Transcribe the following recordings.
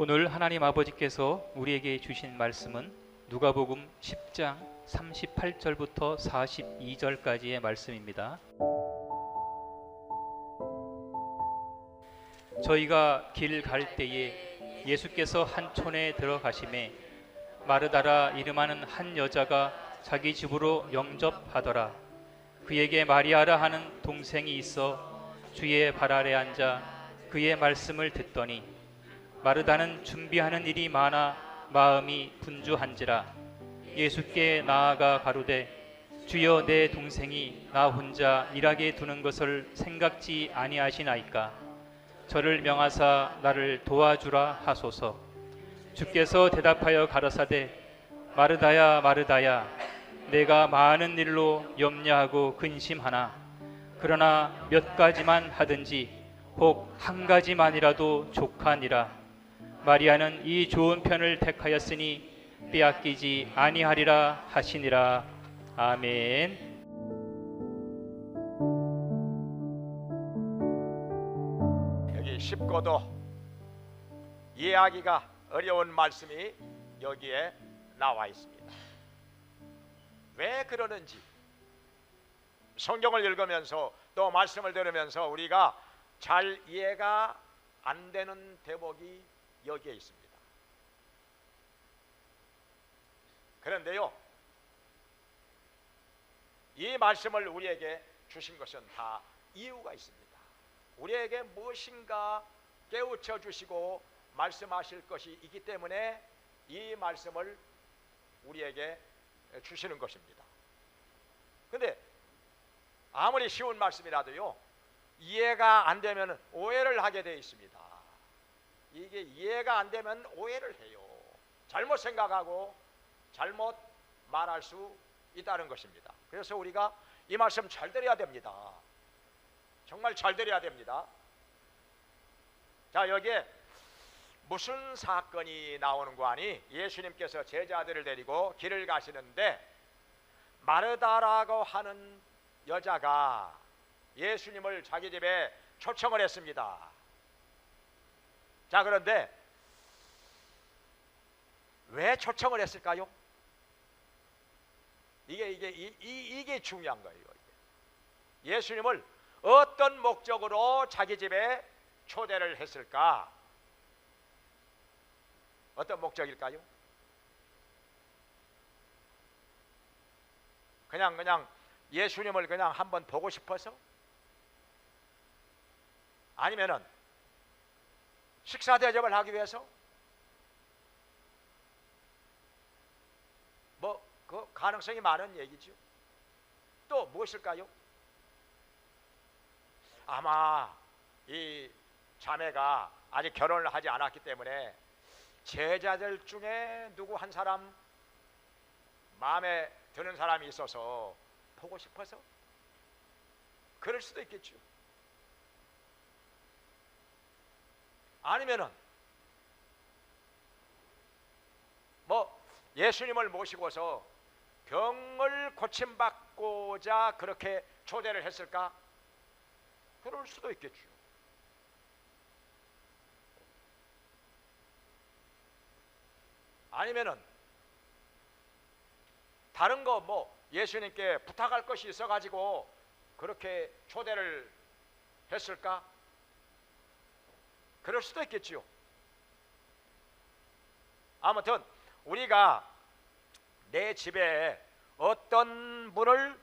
오늘 하나님 아버지께서 우리에게 주신 말씀은 누가복음 10장 38절부터 42절까지의 말씀입니다. 저희가 길 갈 때에 예수께서 한 촌에 들어가시매 마르다라 이름하는 한 여자가 자기 집으로 영접하더라. 그에게 마리아라 하는 동생이 있어 주의 발 아래 앉아 그의 말씀을 듣더니 마르다는 준비하는 일이 많아 마음이 분주한지라. 예수께 나아가 가로되 주여, 내 동생이 나 혼자 일하게 두는 것을 생각지 아니하시나이까. 저를 명하사 나를 도와주라 하소서. 주께서 대답하여 가라사대 마르다야 마르다야, 내가 많은 일로 염려하고 근심하나 그러나 몇 가지만 하든지 혹 한 가지만이라도 족하니라. 마리아는 이 좋은 편을 택하였으니 빼앗기지 아니하리라 하시니라. 아멘. 여기 쉽고도 이해하기가 어려운 말씀이 여기에 나와 있습니다. 왜 그러는지 성경을 읽으면서 또 말씀을 들으면서 우리가 잘 이해가 안 되는 대목이 여기에 있습니다. 그런데요, 이 말씀을 우리에게 주신 것은 다 이유가 있습니다. 우리에게 무엇인가 깨우쳐 주시고 말씀하실 것이 있기 때문에 이 말씀을 우리에게 주시는 것입니다. 그런데 아무리 쉬운 말씀이라도요, 이해가 안 되면 오해를 하게 되어 있습니다. 이게 이해가 안 되면 오해를 해요. 잘못 생각하고 잘못 말할 수 있다는 것입니다. 그래서 우리가 이 말씀 잘 들어야 됩니다. 정말 잘 들어야 됩니다. 자, 여기에 무슨 사건이 나오는 거 아니? 예수님께서 제자들을 데리고 길을 가시는데 마르다라고 하는 여자가 예수님을 자기 집에 초청을 했습니다. 자, 그런데 왜 초청을 했을까요? 이게 중요한 거예요. 예수님을 어떤 목적으로 자기 집에 초대를 했을까? 어떤 목적일까요? 그냥 예수님을 그냥 한번 보고 싶어서? 아니면은 식사 대접을 하기 위해서? 그 가능성이 많은 얘기죠. 또 무엇일까요? 아마 이 자매가 아직 결혼을 하지 않았기 때문에 제자들 중에 누구 한 사람 마음에 드는 사람이 있어서 보고 싶어서? 그럴 수도 있겠죠. 아니면은 예수님을 모시고서 병을 고침받고자 그렇게 초대를 했을까? 그럴 수도 있겠죠. 아니면은 다른 거 예수님께 부탁할 것이 있어 가지고 그렇게 초대를 했을까? 그럴 수도 있겠지요. 아무튼 우리가 내 집에 어떤 분을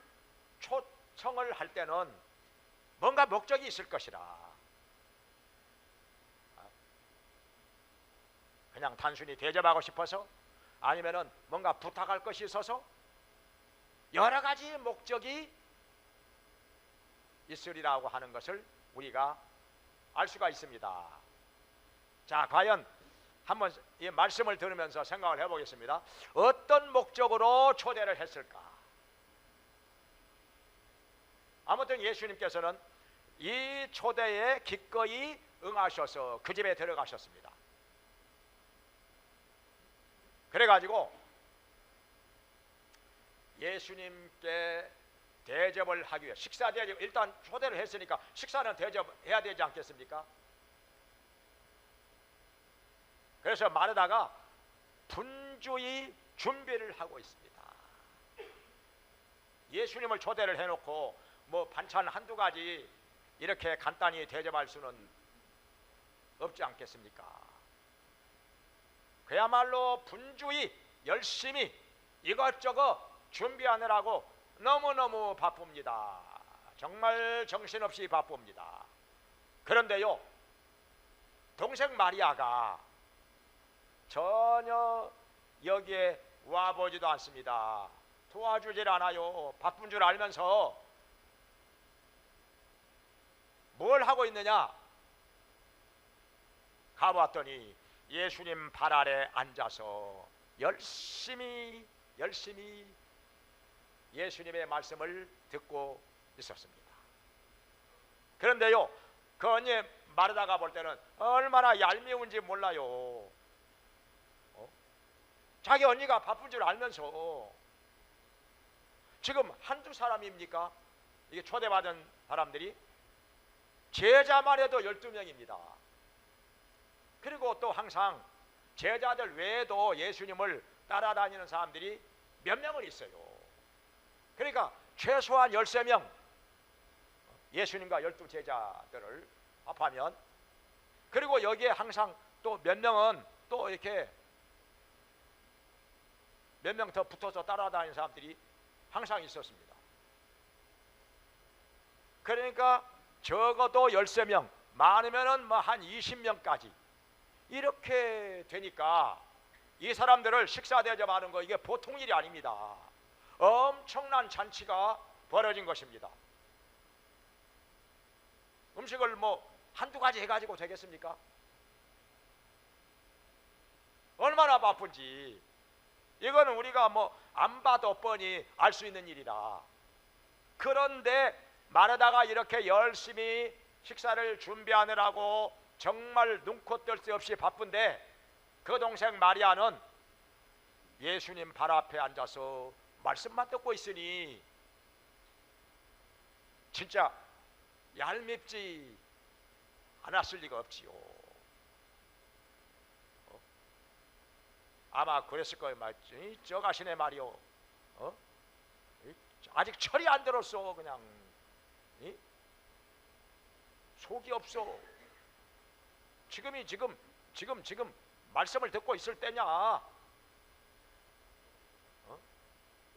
초청을 할 때는 뭔가 목적이 있을 것이라. 그냥 단순히 대접하고 싶어서, 아니면은 뭔가 부탁할 것이 있어서, 여러 가지 목적이 있으리라고 하는 것을 우리가 알 수가 있습니다. 자, 과연 한번 이 말씀을 들으면서 생각을 해보겠습니다. 어떤 목적으로 초대를 했을까? 아무튼 예수님께서는 이 초대에 기꺼이 응하셔서 그 집에 들어가셨습니다. 그래가지고 예수님께 대접을 하기 위해 식사 대접, 일단 초대를 했으니까 식사는 대접해야 되지 않겠습니까? 그래서 마르다가 분주히 준비를 하고 있습니다. 예수님을 초대를 해놓고 뭐 반찬 한두 가지 이렇게 간단히 대접할 수는 없지 않겠습니까? 그야말로 분주히 열심히 이것저것 준비하느라고 너무너무 바쁩니다. 정말 정신없이 바쁩니다. 그런데요, 동생 마리아가 전혀 여기에 와보지도 않습니다. 도와주질 않아요. 바쁜 줄 알면서 뭘 하고 있느냐? 가보았더니 예수님 발 아래 앉아서 열심히 예수님의 말씀을 듣고 있었습니다. 그런데요, 그 언니 마르다가 볼 때는 얼마나 얄미운지 몰라요. 자기 언니가 바쁜 줄 알면서 지금 한두 사람입니까? 이게 초대받은 사람들이 제자만 해도 12명입니다. 그리고 또 항상 제자들 외에도 예수님을 따라다니는 사람들이 몇 명은 있어요. 그러니까 최소한 13명, 예수님과 12제자들을 합하면, 그리고 여기에 항상 또 몇 명은 또 이렇게 몇 명 더 붙어서 따라다니는 사람들이 항상 있었습니다. 그러니까 적어도 13명, 많으면은 뭐 한 20명까지 이렇게 되니까 이 사람들을 식사 대접하는 거 이게 보통 일이 아닙니다. 엄청난 잔치가 벌어진 것입니다. 음식을 뭐 한두 가지 해가지고 되겠습니까? 얼마나 바쁜지 이거는 우리가 뭐 안 봐도 뻔히 알 수 있는 일이라. 그런데 마르다가 이렇게 열심히 식사를 준비하느라고 정말 눈코 뜰 새 없이 바쁜데, 그 동생 마리아는 예수님 발 앞에 앉아서 말씀만 듣고 있으니 진짜 얄밉지 않았을 리가 없지요. 아마 그랬을 거예요. 맞지? 저 가시네 말이요. 아직 철이 안 들었어. 그냥 속이 없어. 지금 말씀을 듣고 있을 때냐?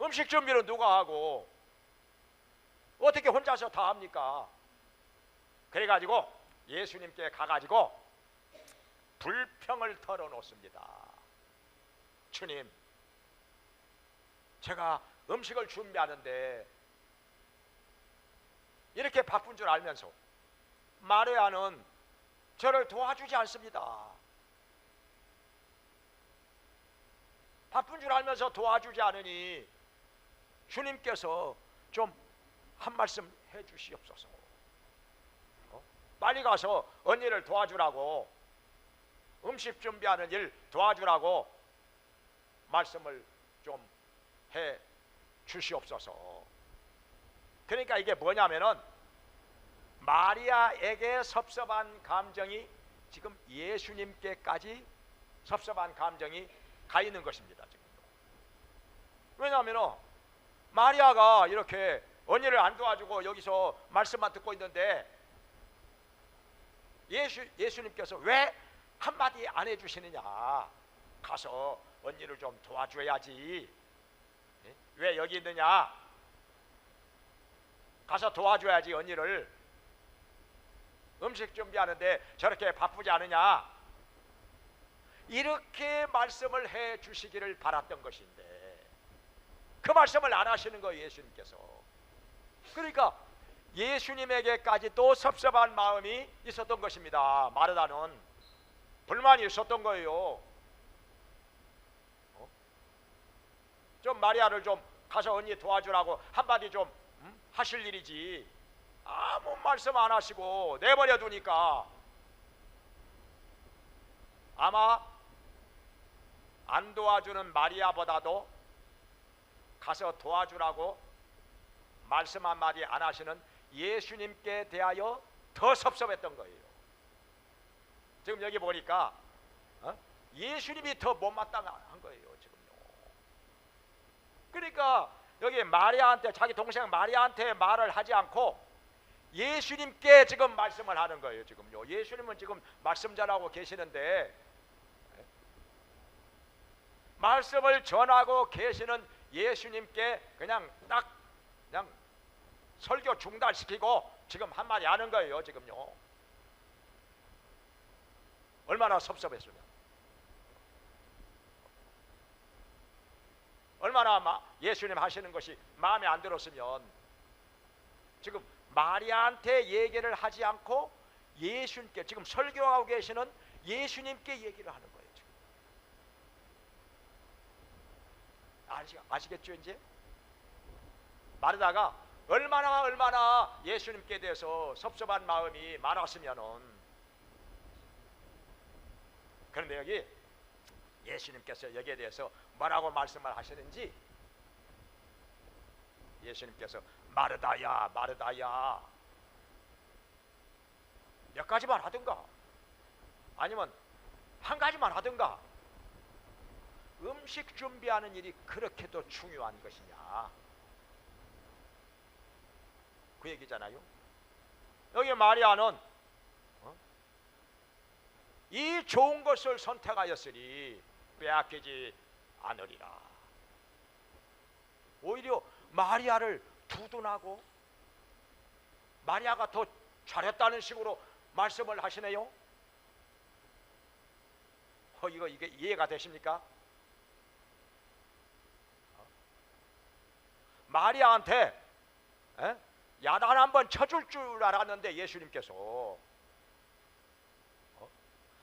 음식 준비는 누가 하고 어떻게 혼자서 다 합니까? 그래가지고 예수님께 가가지고 불평을 털어놓습니다. 주님, 제가 음식을 준비하는데 이렇게 바쁜 줄 알면서 마리아는 저를 도와주지 않습니다. 바쁜 줄 알면서 도와주지 않으니 주님께서 좀 한 말씀 해 주시옵소서. 빨리 가서 언니를 도와주라고, 음식 준비하는 일 도와주라고 말씀을 좀 해 주시옵소서. 그러니까 이게 뭐냐면은 마리아에게 섭섭한 감정이 지금 예수님께까지 섭섭한 감정이 가 있는 것입니다. 지금도. 왜냐하면 마리아가 이렇게 언니를 안 도와주고 여기서 말씀만 듣고 있는데 예수님께서 왜 한마디 안 해주시느냐? 가서 언니를 좀 도와줘야지. 왜 여기 있느냐? 가서 도와줘야지 언니를. 음식 준비하는데 저렇게 바쁘지 않으냐? 이렇게 말씀을 해 주시기를 바랐던 것인데 그 말씀을 안 하시는 거예요, 예수님께서. 그러니까 예수님에게까지 또 섭섭한 마음이 있었던 것입니다. 마르다는 불만이 있었던 거예요. 좀 마리아를 좀 가서 언니 도와주라고 한마디 좀 하실 일이지, 아무 말씀 안 하시고 내버려 두니까 아마 안 도와주는 마리아보다도 가서 도와주라고 말씀 한마디 안 하시는 예수님께 대하여 더 섭섭했던 거예요. 지금 여기 보니까 예수님이 더 못마땅한 거예요 지금요. 그러니까 여기 마리아한테, 자기 동생 마리아한테 말을 하지 않고 예수님께 지금 말씀을 하는 거예요 지금요. 예수님은 지금 말씀 전하고 계시는데, 말씀을 전하고 계시는 예수님께 그냥 딱 그냥 설교 중단시키고 지금 한마디 하는 거예요 지금요. 얼마나 섭섭했으면, 얼마나 예수님 하시는 것이 마음에 안 들었으면 지금 마리아한테 얘기를 하지 않고 예수님께, 지금 설교하고 계시는 예수님께 얘기를 하는 거예요 지금. 아시겠죠 이제? 마르다가 얼마나 예수님께 대해서 섭섭한 마음이 많았으면은. 그런데 여기 예수님께서 여기에 대해서 뭐라고 말씀을 하시는지, 예수님께서 마르다야 마르다야 몇 가지만 하든가 아니면 한 가지만 하든가, 음식 준비하는 일이 그렇게도 중요한 것이냐, 그 얘기잖아요. 여기 마리아는 이 좋은 것을 선택하였으니 빼앗기지 않으리라. 오히려 마리아를 두둔하고 마리아가 더 잘했다는 식으로 말씀을 하시네요. 이게 이해가 되십니까? 마리아한테 야단 한번 쳐줄 줄 알았는데 예수님께서,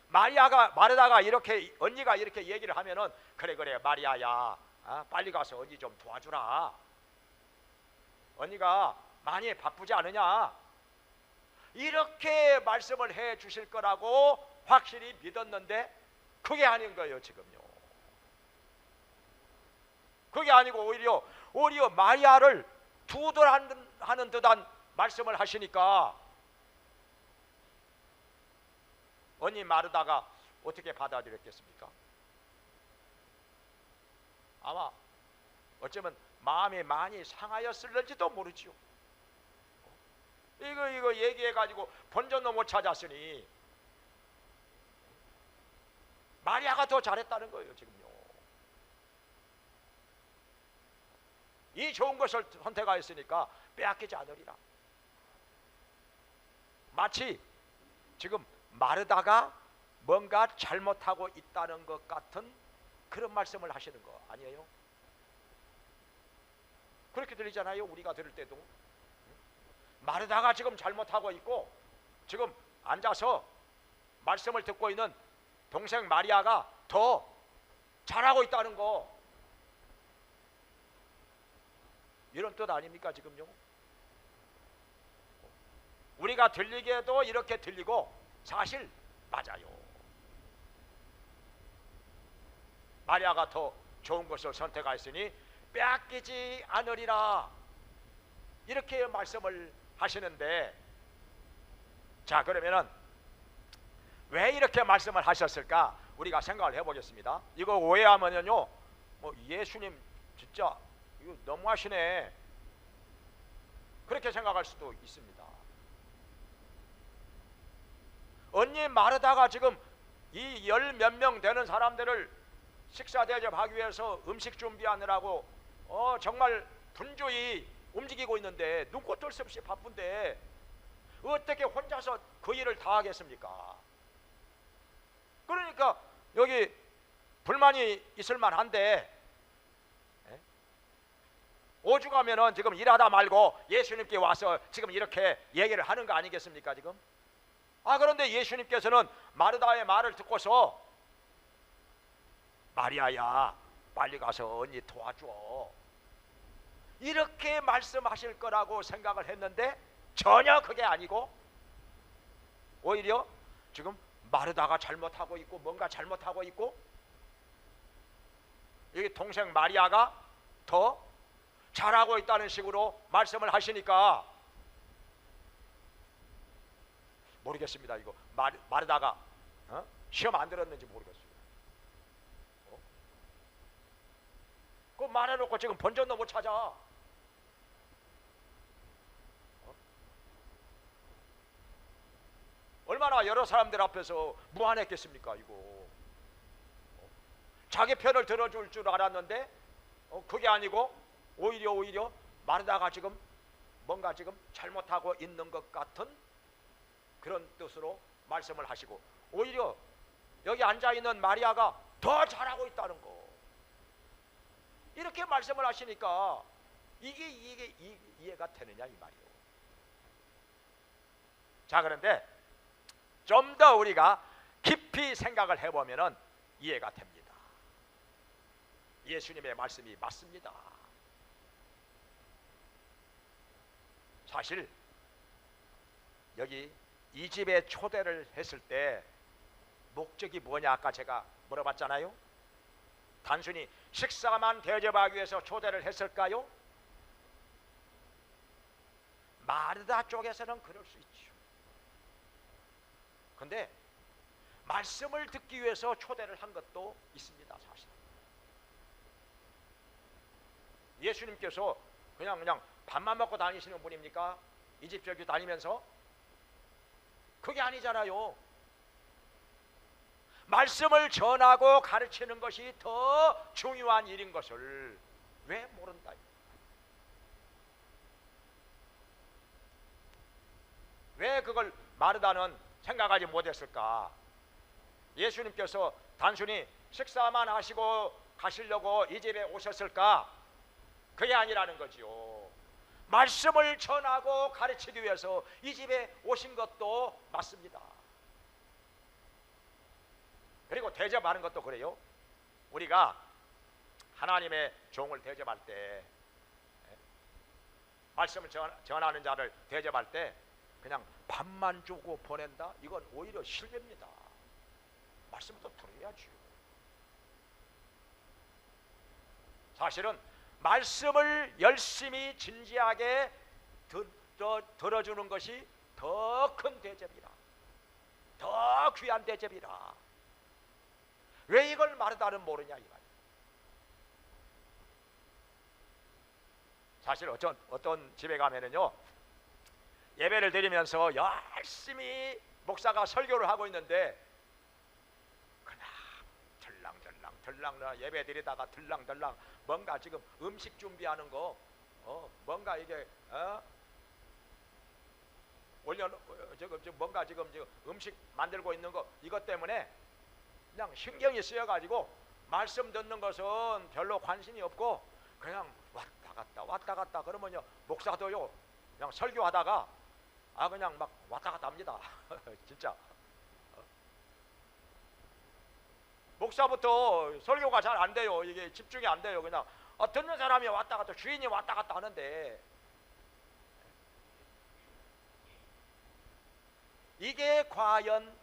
마르다가 이렇게, 언니가 이렇게 얘기를 하면은 그래 마리아야, 빨리 가서 언니 좀 도와주라, 언니가 많이 바쁘지 않으냐, 이렇게 말씀을 해 주실 거라고 확실히 믿었는데 그게 아닌 거예요 지금요. 그게 아니고 오히려 마리아를 두둔하는 듯한 말씀을 하시니까 언니 마르다가 어떻게 받아들였겠습니까? 아마 어쩌면 마음이 많이 상하였을는지도 모르지요. 이거 얘기해가지고 본전도 못 찾았으니 마리아가 더 잘했다는 거예요 지금요. 이 좋은 것을 선택하였으니까 빼앗기지 않으리라. 마치 지금 마르다가 뭔가 잘못하고 있다는 것 같은 그런 말씀을 하시는 거 아니에요? 그렇게 들리잖아요. 우리가 들을 때도 마르다가 지금 잘못하고 있고 지금 앉아서 말씀을 듣고 있는 동생 마리아가 더 잘하고 있다는 거, 이런 뜻 아닙니까 지금요? 우리가 들리기에도 이렇게 들리고 사실 맞아요. 마리아가 더 좋은 것을 선택하였으니 빼앗기지 않으리라, 이렇게 말씀을 하시는데, 자 그러면은 왜 이렇게 말씀을 하셨을까 우리가 생각을 해보겠습니다. 이거 오해하면요, 예수님 진짜 이거 너무하시네, 그렇게 생각할 수도 있습니다. 언니 마르다가 지금 이 열 몇 명 되는 사람들을 식사 대접하기 위해서 음식 준비하느라고 정말 분주히 움직이고 있는데, 눈꽃 뜰 새 없이 바쁜데 어떻게 혼자서 그 일을 다 하겠습니까? 그러니까 여기 불만이 있을 만한데, 오죽하면은 지금 일하다 말고 예수님께 와서 지금 이렇게 얘기를 하는 거 아니겠습니까 지금? 그런데 예수님께서는 마르다의 말을 듣고서 마리아야 빨리 가서 언니 도와줘, 이렇게 말씀하실 거라고 생각을 했는데 전혀 그게 아니고 오히려 지금 마르다가 잘못하고 있고 뭔가 잘못하고 있고, 여기 동생 마리아가 더 잘하고 있다는 식으로 말씀을 하시니까 모르겠습니다. 이거 마르다가 시험 안 들었는지 모르겠어요. 그 말해놓고 지금 본전도 못 찾아. 얼마나 여러 사람들 앞에서 무안했겠습니까 이거. 자기 편을 들어줄 줄 알았는데 그게 아니고 오히려 마르다가 지금 뭔가 지금 잘못하고 있는 것 같은 그런 뜻으로 말씀을 하시고, 오히려 여기 앉아있는 마리아가 더 잘하고 있다는 거, 이렇게 말씀을 하시니까 이게 이해가 되느냐 이 말이요. 자, 그런데 좀 더 우리가 깊이 생각을 해보면 이해가 됩니다. 예수님의 말씀이 맞습니다. 사실 여기 이 집에 초대를 했을 때 목적이 뭐냐 아까 제가 물어봤잖아요. 단순히 식사만 대접하기 위해서 초대를 했을까요? 마르다 쪽에서는 그럴 수 있죠. 근데 말씀을 듣기 위해서 초대를 한 것도 있습니다. 사실 예수님께서 그냥 밥만 먹고 다니시는 분입니까? 이 집 저기 다니면서? 그게 아니잖아요. 말씀을 전하고 가르치는 것이 더 중요한 일인 것을 왜 모른다? 왜 그걸 마르다는 생각하지 못했을까? 예수님께서 단순히 식사만 하시고 가시려고 이 집에 오셨을까? 그게 아니라는 거지요. 말씀을 전하고 가르치기 위해서 이 집에 오신 것도 맞습니다. 그리고 대접하는 것도 그래요. 우리가 하나님의 종을 대접할 때, 말씀을 전하는 자를 대접할 때 그냥 밥만 주고 보낸다? 이건 오히려 실례입니다. 말씀을 또 들어야죠. 사실은 말씀을 열심히 진지하게 들어주는 것이 더 큰 대접이라, 더 귀한 대접이라. 왜 이걸 마르다는 모르냐 이 말이야. 사실 어떤 집에 가면은요, 예배를 드리면서 열심히 목사가 설교를 하고 있는데 그냥 들랑들랑 예배 드리다가 들랑들랑 뭔가 지금 음식 준비하는 거, 뭔가 이게 뭔가 지금 음식 만들고 있는 거, 이것 때문에 그냥 신경이 쓰여가지고 말씀 듣는 것은 별로 관심이 없고 그냥 왔다 갔다 그러면요, 목사도요 그냥 설교하다가 그냥 막 왔다 갔다 합니다. 진짜 목사부터 설교가 잘 안 돼요. 이게 집중이 안 돼요. 그냥 듣는 사람이 왔다 갔다, 주인이 왔다 갔다 하는데, 이게 과연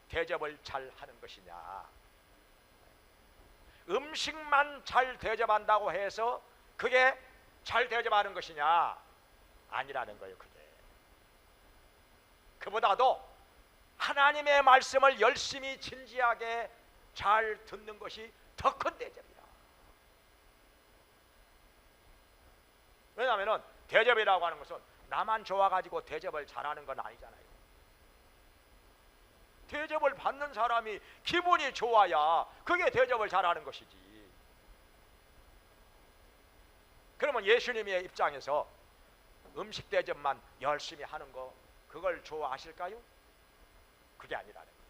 대접을 잘 하는 것이냐? 음식만 잘 대접한다고 해서 그게 잘 대접하는 것이냐? 아니라는 거예요. 그보다도 하나님의 말씀을 열심히 진지하게 잘 듣는 것이 더 큰 대접이다. 왜냐하면 대접이라고 하는 것은 나만 좋아가지고 대접을 잘하는 건 아니잖아요. 대접을 받는 사람이 기분이 좋아야 그게 대접을 잘하는 것이지. 그러면 예수님의 입장에서 음식 대접만 열심히 하는 거, 그걸 좋아하실까요? 그게 아니라는 거예요.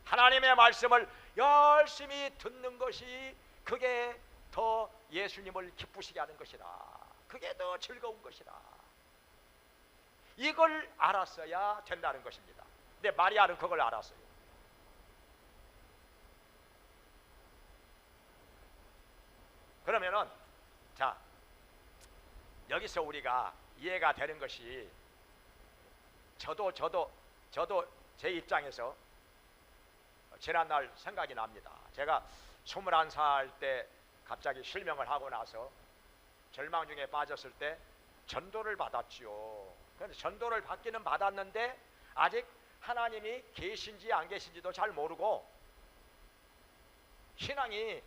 하나님의 말씀을 열심히 듣는 것이 그게 더 예수님을 기쁘시게 하는 것이다. 그게 더 즐거운 것이다. 이걸 알았어야 된다는 것입니다. 근데 마리아는 그걸 알았어요. 그러면은 자, 여기서 우리가 이해가 되는 것이, 저도 제 입장에서 지난날 생각이 납니다. 제가 21살 때 갑자기 실명을 하고 나서 절망 중에 빠졌을 때 전도를 받았지요. 그런데 전도를 받기는 받았는데 아직 하나님이 계신지 안 계신지도 잘 모르고 신앙이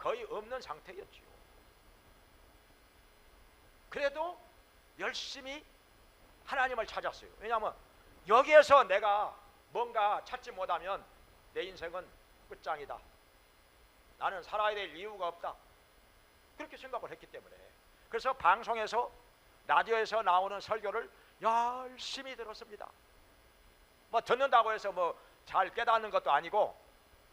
거의 없는 상태였지요. 그래도 열심히 하나님을 찾았어요. 왜냐하면 여기에서 내가 뭔가 찾지 못하면 내 인생은 끝장이다. 나는 살아야 될 이유가 없다. 그렇게 생각을 했기 때문에, 그래서 방송에서, 라디오에서 나오는 설교를 열심히 들었습니다. 뭐 듣는다고 해서 뭐 잘 깨닫는 것도 아니고,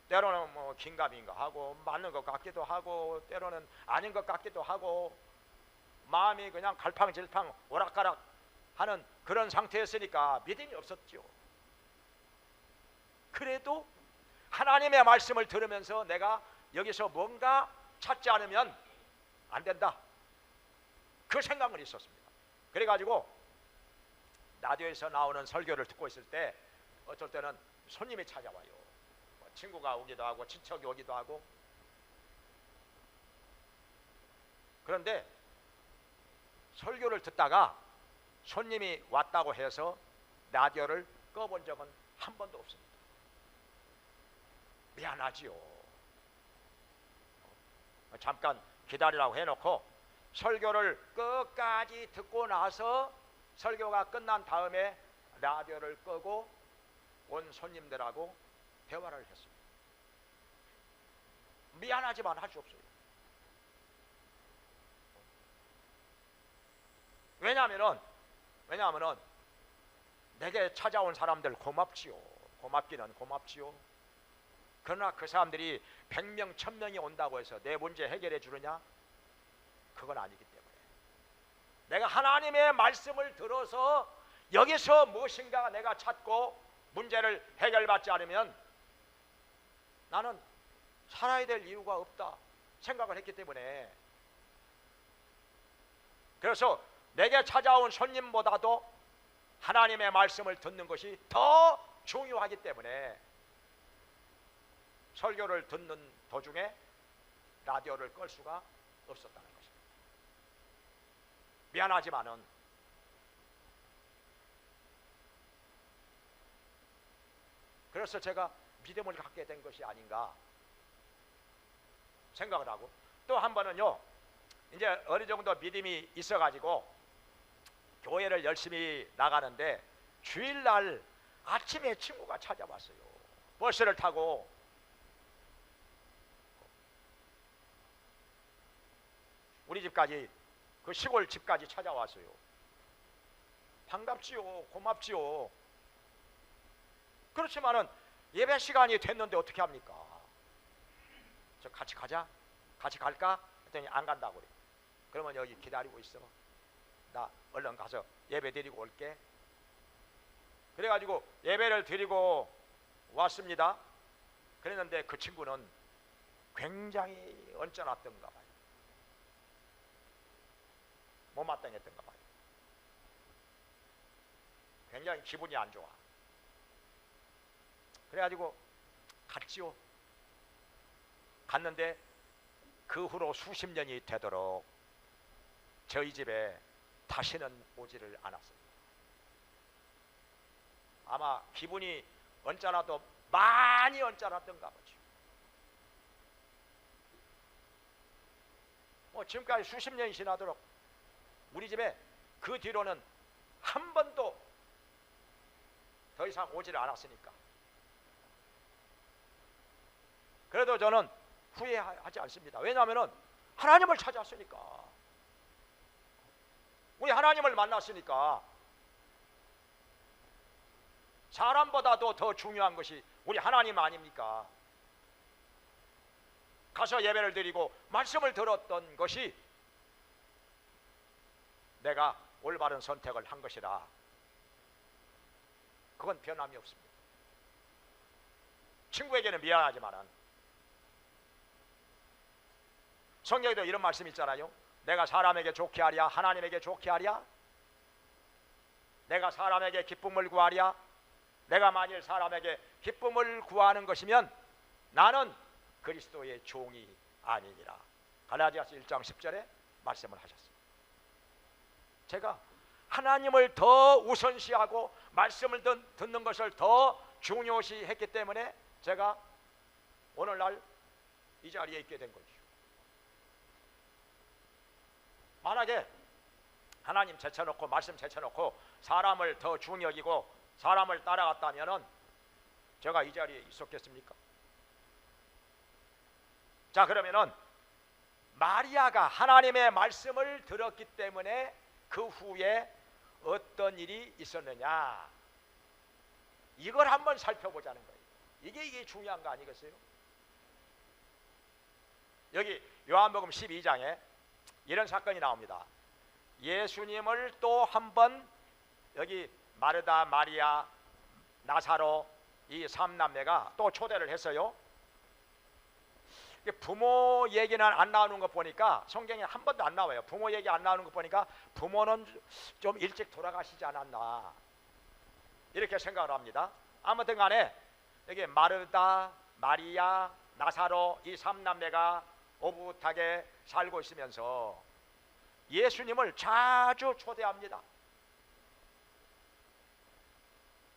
때로는 뭐 긴가민가 하고 맞는 것 같기도 하고 때로는 아닌 것 같기도 하고, 마음이 그냥 갈팡질팡 오락가락 하는 그런 상태였으니까 믿음이 없었죠. 그래도 하나님의 말씀을 들으면서 내가 여기서 뭔가 찾지 않으면 안 된다, 그 생각은 있었습니다. 그래가지고 라디오에서 나오는 설교를 듣고 있을 때 어쩔 때는 손님이 찾아와요. 친구가 오기도 하고 친척이 오기도 하고. 그런데 설교를 듣다가 손님이 왔다고 해서 라디오를 꺼본 적은 한 번도 없습니다. 미안하지요. 잠깐 기다리라고 해놓고 설교를 끝까지 듣고 나서 설교가 끝난 다음에 라디오를 끄고 온 손님들하고 대화를 했습니다. 미안하지만 할 수 없어요. 왜냐하면은 내게 찾아온 사람들 고맙지요. 고맙기는 고맙지요. 그러나 그 사람들이 100명, 1000명이 온다고 해서 내 문제 해결해 주느냐? 그건 아니기 때문에 내가 하나님의 말씀을 들어서 여기서 무엇인가 내가 찾고 문제를 해결받지 않으면 나는 살아야 될 이유가 없다 생각을 했기 때문에, 그래서 내게 찾아온 손님보다도 하나님의 말씀을 듣는 것이 더 중요하기 때문에 설교를 듣는 도중에 라디오를 끌 수가 없었다는 것입니다. 미안하지만은 그래서 제가 믿음을 갖게 된 것이 아닌가 생각을 하고, 또 한 번은요, 이제 어느 정도 믿음이 있어가지고 교회를 열심히 나가는데 주일날 아침에 친구가 찾아왔어요. 버스를 타고. 우리 집까지, 그 시골 집까지 찾아왔어요. 반갑지요. 고맙지요. 그렇지만은 예배 시간이 됐는데 어떻게 합니까? 저 같이 가자? 같이 갈까? 했더니 안 간다고 그래. 그러면 여기 기다리고 있어. 나 얼른 가서 예배 드리고 올게. 그래가지고 예배를 드리고 왔습니다. 그랬는데 그 친구는 굉장히 언짢았던가 봐요. 못마땅했던가 봐요. 굉장히 기분이 안 좋아. 그래가지고 갔지요. 갔는데 그 후로 수십 년이 되도록 저희 집에 다시는 오지를 않았습니다. 아마 기분이 언짢아도 많이 언짢았던가 보죠. 뭐 지금까지 수십 년이 지나도록 우리 집에 그 뒤로는 한 번도 더 이상 오지를 않았으니까. 그래도 저는 후회하지 않습니다. 왜냐하면 하나님을 찾았으니까, 우리 하나님을 만났으니까. 사람보다도 더 중요한 것이 우리 하나님 아닙니까? 가서 예배를 드리고 말씀을 들었던 것이 내가 올바른 선택을 한 것이라, 그건 변함이 없습니다. 친구에게는 미안하지만은 성경에도 이런 말씀이 있잖아요. 내가 사람에게 좋게 하랴 하나님에게 좋게 하랴? 내가 사람에게 기쁨을 구하랴? 내가 만일 사람에게 기쁨을 구하는 것이면 나는 그리스도의 종이 아니니라. 갈라디아서 1장 10절에 말씀을 하셨습니다. 제가 하나님을 더 우선시하고 말씀을 듣는 것을 더 중요시 했기 때문에 제가 오늘날 이 자리에 있게 된 거죠. 만약에 하나님 제쳐놓고 말씀 제쳐놓고 사람을 더 중히 여기고 사람을 따라갔다면은 제가 이 자리에 있었겠습니까? 자, 그러면은 마리아가 하나님의 말씀을 들었기 때문에 그 후에 어떤 일이 있었느냐, 이걸 한번 살펴보자는 거예요. 이게 중요한 거 아니겠어요? 여기 요한복음 12장에 이런 사건이 나옵니다. 예수님을 또 한 번 여기 마르다, 마리아, 나사로 이 삼남매가 또 초대를 했어요. 부모 얘기는 안 나오는 거 보니까 성경에 한 번도 안 나와요. 부모 얘기 안 나오는 거 보니까 부모는 좀 일찍 돌아가시지 않았나, 이렇게 생각을 합니다. 아무튼 간에 여기 마르다, 마리아, 나사로 이 삼남매가 오붓하게 살고 있으면서 예수님을 자주 초대합니다.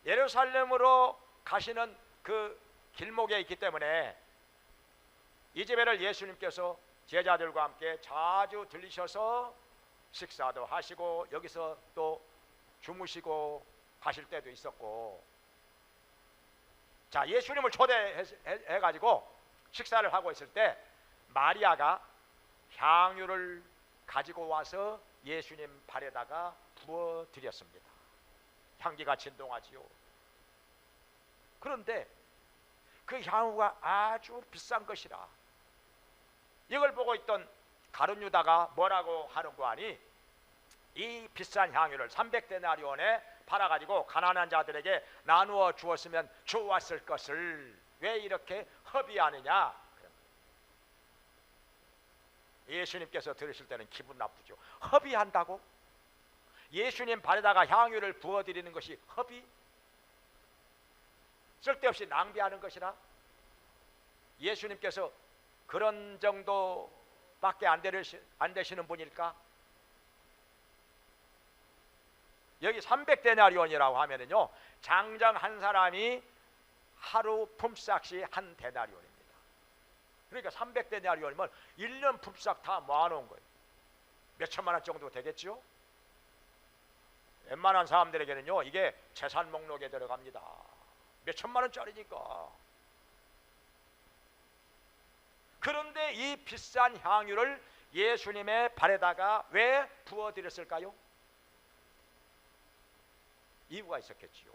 예루살렘으로 가시는 그 길목에 있기 때문에 이제벨을 예수님께서 제자들과 함께 자주 들리셔서 식사도 하시고 여기서 또 주무시고 가실 때도 있었고, 자, 예수님을 초대해가지고 식사를 하고 있을 때 마리아가 향유를 가지고 와서 예수님 발에다가 부어드렸습니다. 향기가 진동하지요. 그런데 그 향유가 아주 비싼 것이라 이걸 보고 있던 가룟 유다가 뭐라고 하는 거 아니, 이 비싼 향유를 300데나리온에 팔아가지고 가난한 자들에게 나누어 주었으면 좋았을 것을 왜 이렇게 허비하느냐. 예수님께서 들으실 때는 기분 나쁘죠. 허비한다고? 예수님 발에다가 향유를 부어드리는 것이 허비? 쓸데없이 낭비하는 것이라? 예수님께서 그런 정도밖에 안 되시는 분일까? 여기 300데나리온이라고 하면은요, 장정 한 사람이 하루 품삯이 한 데나리온입니다. 그러니까 300데나리온이면 1년 품삯 다 모아놓은 거예요. 몇 천만 원 정도 되겠죠? 웬만한 사람들에게는요, 이게 재산 목록에 들어갑니다. 몇 천만 원짜리니까. 그런데 이 비싼 향유를 예수님의 발에다가 왜 부어드렸을까요? 이유가 있었겠지요.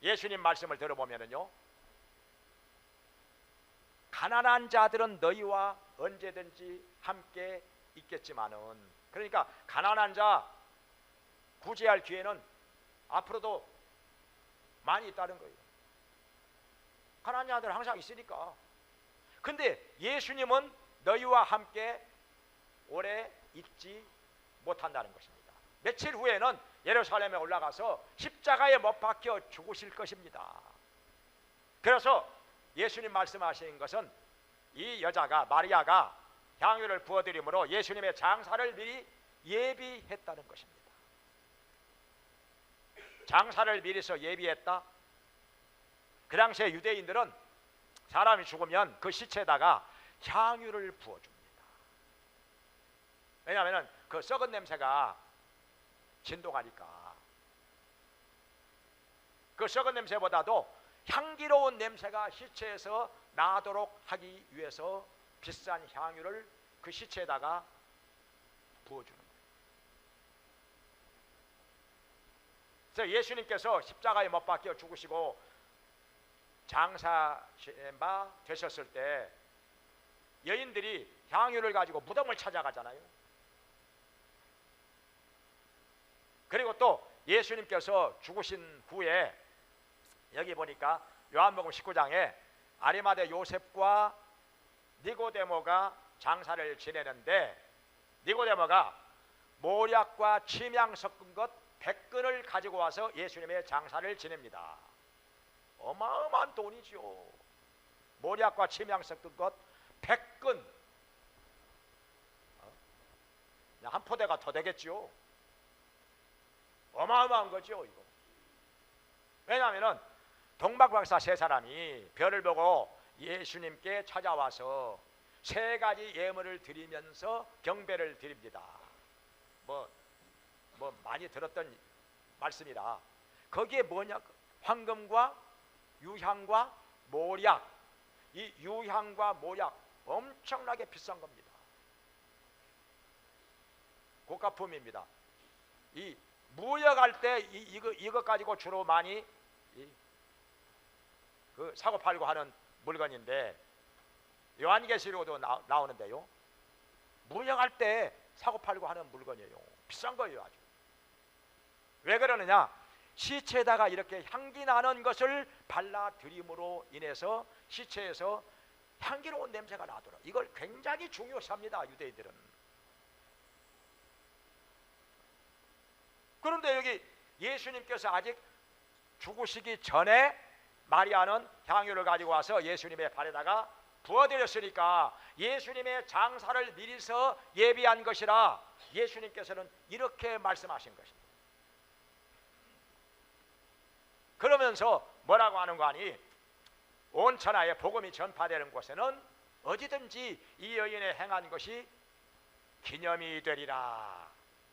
예수님 말씀을 들어보면은요, 가난한 자들은 너희와 언제든지 함께 있겠지만은, 그러니까 가난한 자 구제할 기회는 앞으로도 많이 있다는 거예요. 가난한 자들은 항상 있으니까. 근데 예수님은 너희와 함께 오래 있지 못한다는 것입니다. 며칠 후에는 예루살렘에 올라가서 십자가에 못 박혀 죽으실 것입니다. 그래서 예수님 말씀하신 것은 이 여자가, 마리아가 향유를 부어드림으로 예수님의 장사를 미리 예비했다는 것입니다. 장사를 미리서 예비했다. 그 당시에 유대인들은 사람이 죽으면 그 시체에다가 향유를 부어줍니다. 왜냐하면 그 썩은 냄새가 진동하니까. 그 썩은 냄새보다도 향기로운 냄새가 시체에서 나도록 하기 위해서 비싼 향유를 그 시체에다가 부어주는 거예요. 그래서 예수님께서 십자가에 못 박혀 죽으시고 장사신 바 되셨을 때 여인들이 향유를 가지고 무덤을 찾아가잖아요. 그리고 또 예수님께서 죽으신 후에 여기 보니까 요한복음 19장에 아리마대 요셉과 니고데모가 장사를 지내는데, 니고데모가 모략과 침향 섞은 것 100근을 가지고 와서 예수님의 장사를 지냅니다. 어마어마한 돈이죠. 모략과 침향 섞은 것 100근, 한 포대가 더 되겠죠. 어마어마한 거죠, 이거. 왜냐하면 동방박사 세 사람이 별을 보고 예수님께 찾아와서 세 가지 예물을 드리면서 경배를 드립니다. 뭐 많이 들었던 말씀이라. 거기에 뭐냐? 황금과 유향과 모략. 이 유향과 모략 엄청나게 비싼 겁니다. 고가품입니다. 이 무역할 때 이거 가지고 주로 많이 사고 팔고 하는 물건인데, 요한계시록에도 나오는데요. 무역할 때 사고 팔고 하는 물건이에요. 비싼 거예요, 아주. 왜 그러느냐? 시체에다가 이렇게 향기 나는 것을 발라 드림으로 인해서 시체에서 향기로운 냄새가 나더라. 이걸 굉장히 중요시합니다, 유대인들은. 그런데 여기 예수님께서 아직 죽으시기 전에 마리아는 향유를 가지고 와서 예수님의 발에다가 부어드렸으니까 예수님의 장사를 미리서 예비한 것이라 예수님께서는 이렇게 말씀하신 것입니다. 그러면서 뭐라고 하는 거 아니? 온 천하에 복음이 전파되는 곳에는 어디든지 이 여인의 행한 것이 기념이 되리라,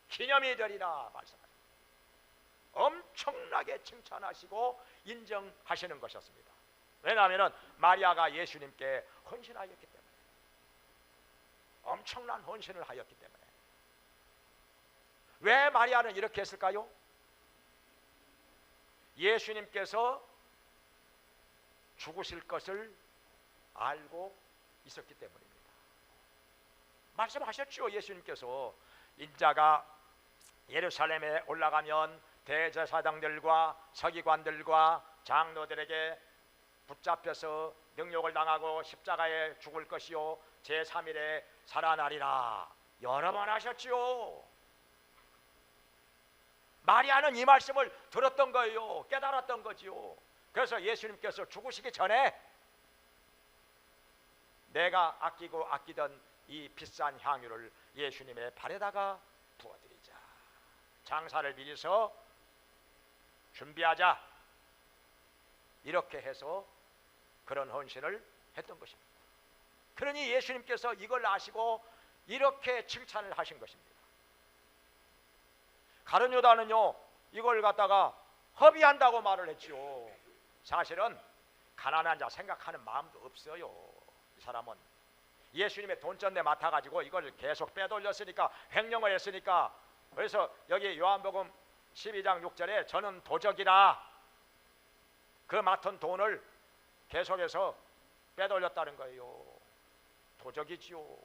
기념이 되리라 말씀하십니다. 엄청나게 칭찬하시고 인정하시는 것이었습니다. 왜냐하면 마리아가 예수님께 헌신하였기 때문에, 엄청난 헌신을 하였기 때문에. 왜 마리아는 이렇게 했을까요? 예수님께서 죽으실 것을 알고 있었기 때문입니다. 말씀하셨죠. 예수님께서 인자가 예루살렘에 올라가면 대제사장들과 서기관들과 장로들에게 붙잡혀서 능욕을 당하고 십자가에 죽을 것이요 제3일에 살아나리라 여러 번 하셨지요. 마리아는 이 말씀을 들었던 거예요. 깨달았던 거지요. 그래서 예수님께서 죽으시기 전에 내가 아끼고 아끼던 이 비싼 향유를 예수님의 발에다가 부어드리자, 장사를 미리서 준비하자, 이렇게 해서 그런 헌신을 했던 것입니다. 그러니 예수님께서 이걸 아시고 이렇게 칭찬을 하신 것입니다. 가룟 유다는요 이걸 갖다가 허비한다고 말을 했죠. 사실은 가난한 자 생각하는 마음도 없어요. 이 사람은 예수님의 돈전대 맡아가지고 이걸 계속 빼돌렸으니까, 횡령을 했으니까. 그래서 여기 요한복음 12장 6절에 저는 도적이라 그 맡은 돈을 계속해서 빼돌렸다는 거예요. 도적이지요.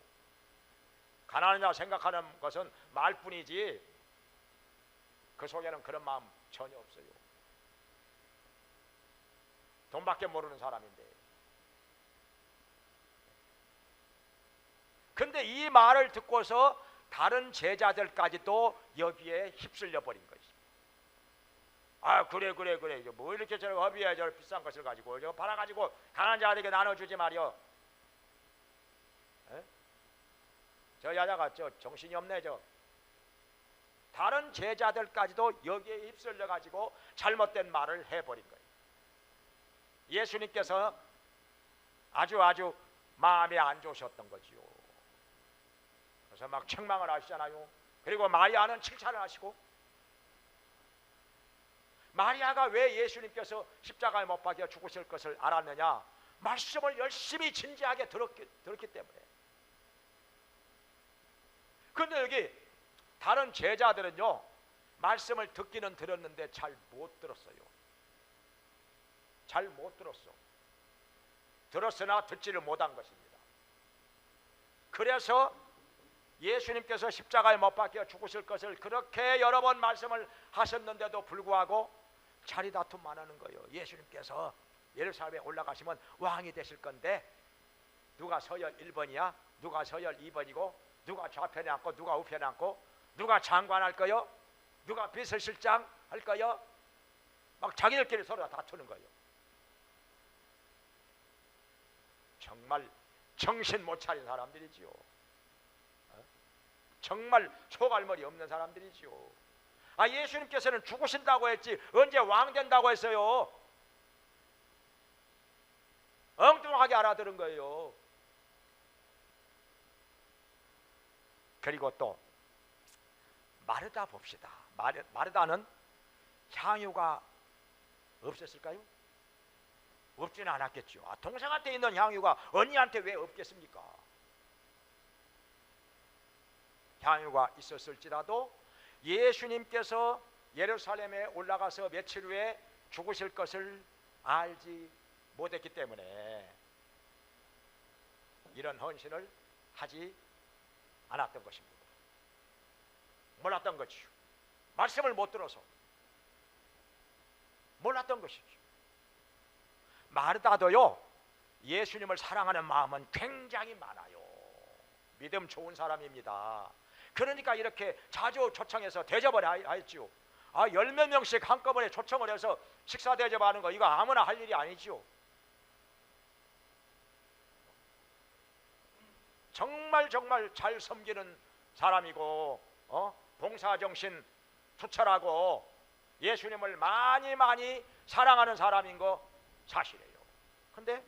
가난한 자 생각하는 것은 말뿐이지 그 속에는 그런 마음 전혀 없어요. 돈밖에 모르는 사람인데. 근데 이 말을 듣고서 다른 제자들까지도 여기에 휩쓸려 버린 것입니다. 아 그래 뭐 이렇게 저 허비에 저 비싼 것을 가지고 저 팔아가지고 가난한 자들에게 나눠주지 말이요. 에? 저 여자가 저 정신이 없네. 저 다른 제자들까지도 여기에 휩쓸려 가지고 잘못된 말을 해버린 거예요. 예수님께서 아주 마음에 안 좋으셨던 거지요. 그래서 막 책망을 하시잖아요. 그리고 마리아는 칭찬을 하시고. 마리아가 왜 예수님께서 십자가에 못 박혀 죽으실 것을 알았느냐? 말씀을 열심히 진지하게 들었기 때문에. 그런데 여기 다른 제자들은요 말씀을 듣기는 들었는데 잘 못 들었어요. 잘 못 들었어. 들었으나 듣지를 못한 것입니다. 그래서 예수님께서 십자가에 못 박혀 죽으실 것을 그렇게 여러 번 말씀을 하셨는데도 불구하고 자리 다툼만 하는 거예요. 예수님께서 예루살렘에 올라가시면 왕이 되실 건데 누가 서열 1번이야? 누가 서열 2번이고 누가 좌편에 앉고 누가 우편에 앉고 누가 장관할 거요? 누가 비서실장 할 거요? 막 자기들끼리 서로 다투는 거예요. 정말 정신 못 차린 사람들이지요. 정말 초갈머리 없는 사람들이지요. 아 예수님께서는 죽으신다고 했지 언제 왕 된다고 했어요? 엉뚱하게 알아들은 거예요. 그리고 또 마르다 봅시다. 마르다는 향유가 없었을까요? 없지는 않았겠죠. 동생한테 있는 향유가 언니한테 왜 없겠습니까? 향유가 있었을지라도 예수님께서 예루살렘에 올라가서 며칠 후에 죽으실 것을 알지 못했기 때문에 이런 헌신을 하지 않았던 것입니다. 몰랐던 거지요. 말씀을 못 들어서 몰랐던 것이죠. 마르다도요, 예수님을 사랑하는 마음은 굉장히 많아요. 믿음 좋은 사람입니다. 그러니까 이렇게 자주 초청해서 대접을 하였지요. 10몇 명씩 한꺼번에 초청을 해서 식사 대접하는 거, 이거 아무나 할 일이 아니지요. 정말 잘 섬기는 사람이고 봉사정신 투철하고 예수님을 많이 사랑하는 사람인 거 사실이에요. 근데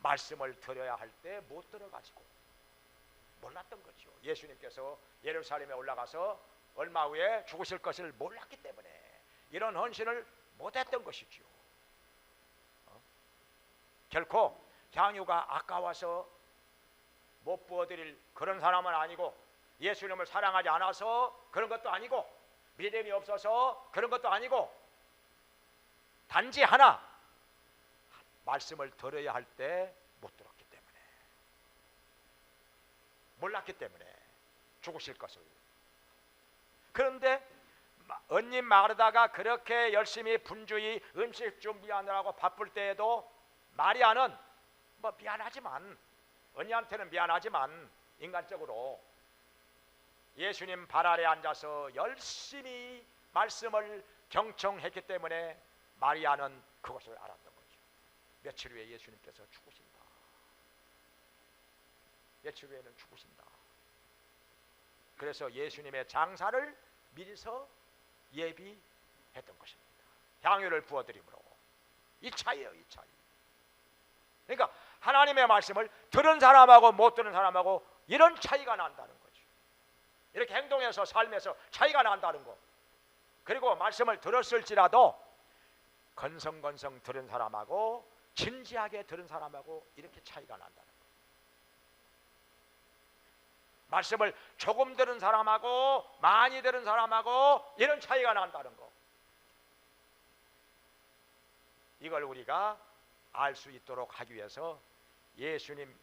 말씀을 들어야 할 때 못 들어가지고 몰랐던 거죠. 예수님께서 예루살렘에 올라가서 얼마 후에 죽으실 것을 몰랐기 때문에 이런 헌신을 못했던 것이죠. 결코 향유가 아까워서 못 부어드릴 그런 사람은 아니고, 예수님을 사랑하지 않아서 그런 것도 아니고, 믿음이 없어서 그런 것도 아니고, 단지 하나, 말씀을 들어야 할 때 못 들었기 때문에, 몰랐기 때문에 죽으실 것을. 그런데 언니 마르다가 그렇게 열심히 분주히 음식 준비하느라고 바쁠 때에도 마리아는 미안하지만, 언니한테는 미안하지만 인간적으로 예수님 발 아래 앉아서 열심히 말씀을 경청했기 때문에 마리아는 그것을 알았던 거죠. 며칠 후에 예수님께서 죽으신다. 며칠 후에는 죽으신다. 그래서 예수님의 장사를 미리서 예비했던 것입니다. 향유를 부어드림으로. 이 차이예요, 이 차이. 그러니까 하나님의 말씀을 들은 사람하고 못 들은 사람하고 이런 차이가 난다는 거죠. 이렇게 행동에서 삶에서 차이가 난다는 거. 그리고 말씀을 들었을지라도 건성건성 들은 사람하고 진지하게 들은 사람하고 이렇게 차이가 난다는 거. 말씀을 조금 들은 사람하고 많이 들은 사람하고 이런 차이가 난다는 거. 이걸 우리가 알 수 있도록 하기 위해서 예수님과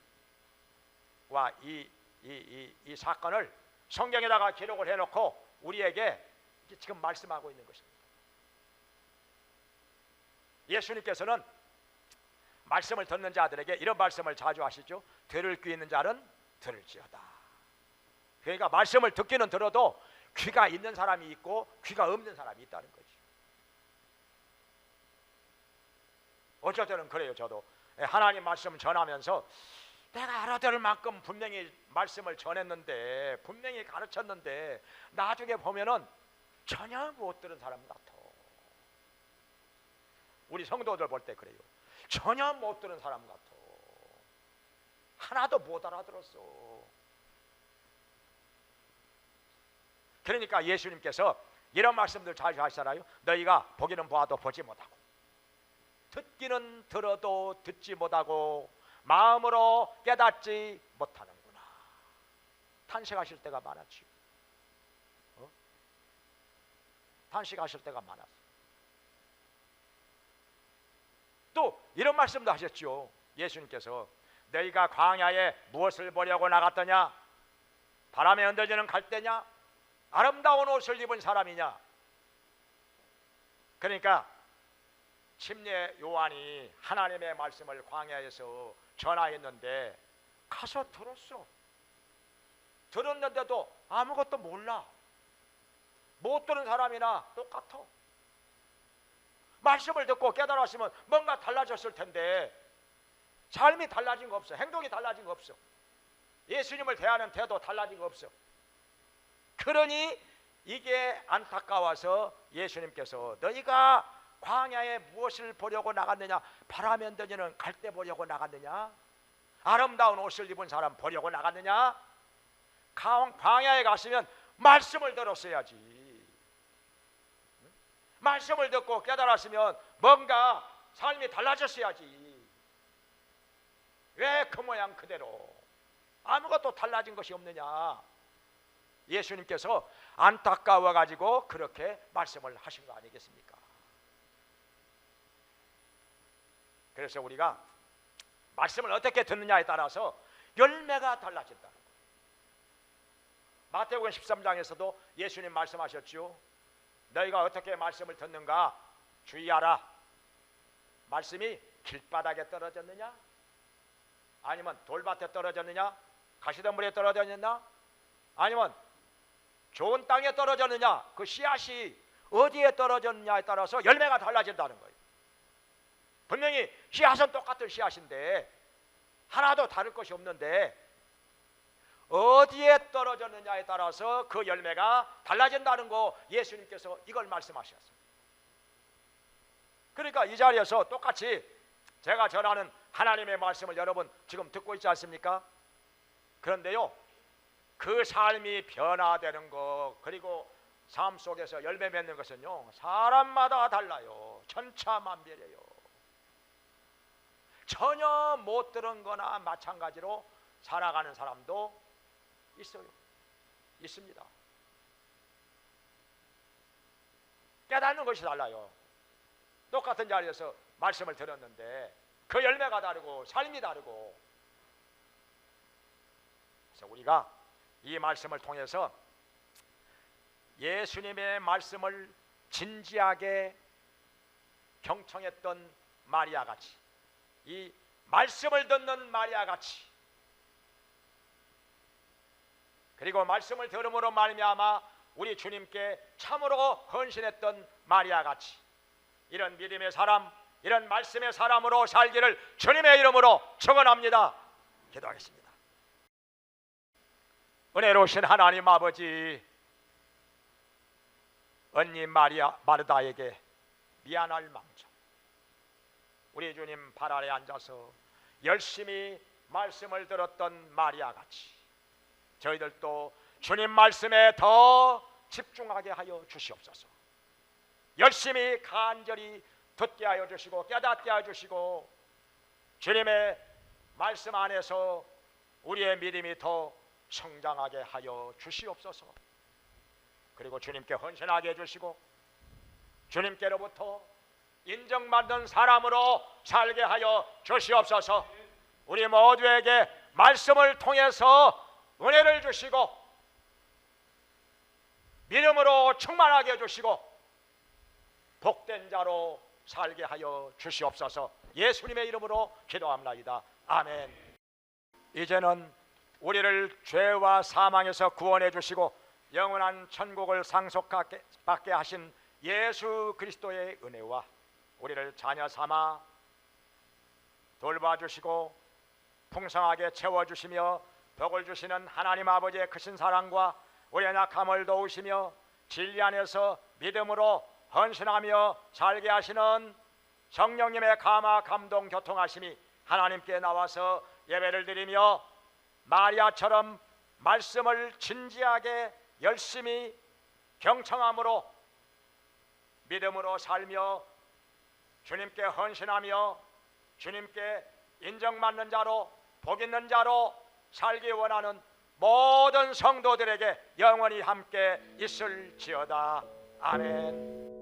이 사건을 성경에다가 기록을 해놓고 우리에게 지금 말씀하고 있는 것입니다. 예수님께서는 말씀을 듣는 자들에게 이런 말씀을 자주 하시죠. 들을 귀 있는 자는 들을지어다. 그러니까 말씀을 듣기는 들어도 귀가 있는 사람이 있고 귀가 없는 사람이 있다는 거죠. 어쩔 때는 그래요. 저도 하나님 말씀 전하면서 내가 알아들을 만큼 분명히 말씀을 전했는데, 분명히 가르쳤는데 나중에 보면은 전혀 못 들은 사람 같아. 우리 성도들 볼 때 그래요. 전혀 못 들은 사람 같아. 하나도 못 알아들었어. 그러니까 예수님께서 이런 말씀들 자주 하시잖아요. 너희가 보기는 보아도 보지 못하고, 듣기는 들어도 듣지 못하고, 마음으로 깨닫지 못하는구나. 탄식하실 때가 많았지요. 탄식하실 때가 많았어요. 또 이런 말씀도 하셨죠. 예수님께서 너희가 광야에 무엇을 보려고 나갔더냐? 바람에 흔들리는 갈대냐? 아름다운 옷을 입은 사람이냐? 그러니까 침례 요한이 하나님의 말씀을 광야에서 전하였는데 가서 들었어. 들었는데도 아무것도 몰라. 못 들은 사람이나 똑같아. 말씀을 듣고 깨달았으면 뭔가 달라졌을 텐데 삶이 달라진 거 없어. 행동이 달라진 거 없어. 예수님을 대하는 태도 달라진 거 없어. 그러니 이게 안타까워서 예수님께서 너희가 광야에 무엇을 보려고 나갔느냐? 바람에 흔들리는 갈대 보려고 나갔느냐? 아름다운 옷을 입은 사람 보려고 나갔느냐? 광야에 갔으면 말씀을 들었어야지. 말씀을 듣고 깨달았으면 뭔가 삶이 달라졌어야지. 왜 그 모양 그대로 아무것도 달라진 것이 없느냐? 예수님께서 안타까워 가지고 그렇게 말씀을 하신 거 아니겠습니까? 그래서 우리가 말씀을 어떻게 듣느냐에 따라서 열매가 달라진다는 거예요. 마태복음 13장에서도 예수님 말씀하셨죠. 너희가 어떻게 말씀을 듣는가 주의하라. 말씀이 길바닥에 떨어졌느냐, 아니면 돌밭에 떨어졌느냐, 가시덤불에 떨어졌느냐, 아니면 좋은 땅에 떨어졌느냐, 그 씨앗이 어디에 떨어졌느냐에 따라서 열매가 달라진다는 거예요. 분명히 씨앗은 똑같은 씨앗인데 하나도 다를 것이 없는데 어디에 떨어졌느냐에 따라서 그 열매가 달라진다는 거 예수님께서 이걸 말씀하셨어요. 그러니까 이 자리에서 똑같이 제가 전하는 하나님의 말씀을 여러분 지금 듣고 있지 않습니까? 그런데요, 그 삶이 변화되는 것, 그리고 삶 속에서 열매 맺는 것은요 사람마다 달라요. 천차만별이에요. 전혀 못 들은 거나 마찬가지로 살아가는 사람도 있어요. 있습니다. 깨닫는 것이 달라요. 똑같은 자리에서 말씀을 들었는데 그 열매가 다르고 삶이 다르고. 그래서 우리가 이 말씀을 통해서 예수님의 말씀을 진지하게 경청했던 마리아 같이, 이 말씀을 듣는 마리아 같이, 그리고 말씀을 들음으로 말미암아 우리 주님께 참으로 헌신했던 마리아 같이 이런 믿음의 사람, 이런 말씀의 사람으로 살기를 주님의 이름으로 축원합니다. 기도하겠습니다. 은혜로우신 하나님 아버지, 언니 마르다에게 미안할 망정 우리 주님 발 아래 앉아서 열심히 말씀을 들었던 마리아 같이 저희들도 주님 말씀에 더 집중하게 하여 주시옵소서. 열심히 간절히 듣게 하여 주시고 깨닫게 하여 주시고 주님의 말씀 안에서 우리의 믿음이 더 성장하게 하여 주시옵소서. 그리고 주님께 헌신하게 해주시고 주님께로부터 인정받는 사람으로 살게 하여 주시옵소서. 우리 모두에게 말씀을 통해서 은혜를 주시고 믿음으로 충만하게 해주시고 복된 자로 살게 하여 주시옵소서. 예수님의 이름으로 기도합나이다. 아멘. 이제는 우리를 죄와 사망에서 구원해 주시고 영원한 천국을 상속받게 하신 예수 그리스도의 은혜와 우리를 자녀 삼아 돌봐주시고 풍성하게 채워주시며 복을 주시는 하나님 아버지의 크신 사랑과 우리의 약함을 도우시며 진리 안에서 믿음으로 헌신하며 살게 하시는 성령님의 감화 감동 교통하심이 하나님께 나와서 예배를 드리며 마리아처럼 말씀을 진지하게 열심히 경청함으로 믿음으로 살며 주님께 헌신하며 주님께 인정받는 자로 복 있는 자로 살기 원하는 모든 성도들에게 영원히 함께 있을지어다. 아멘.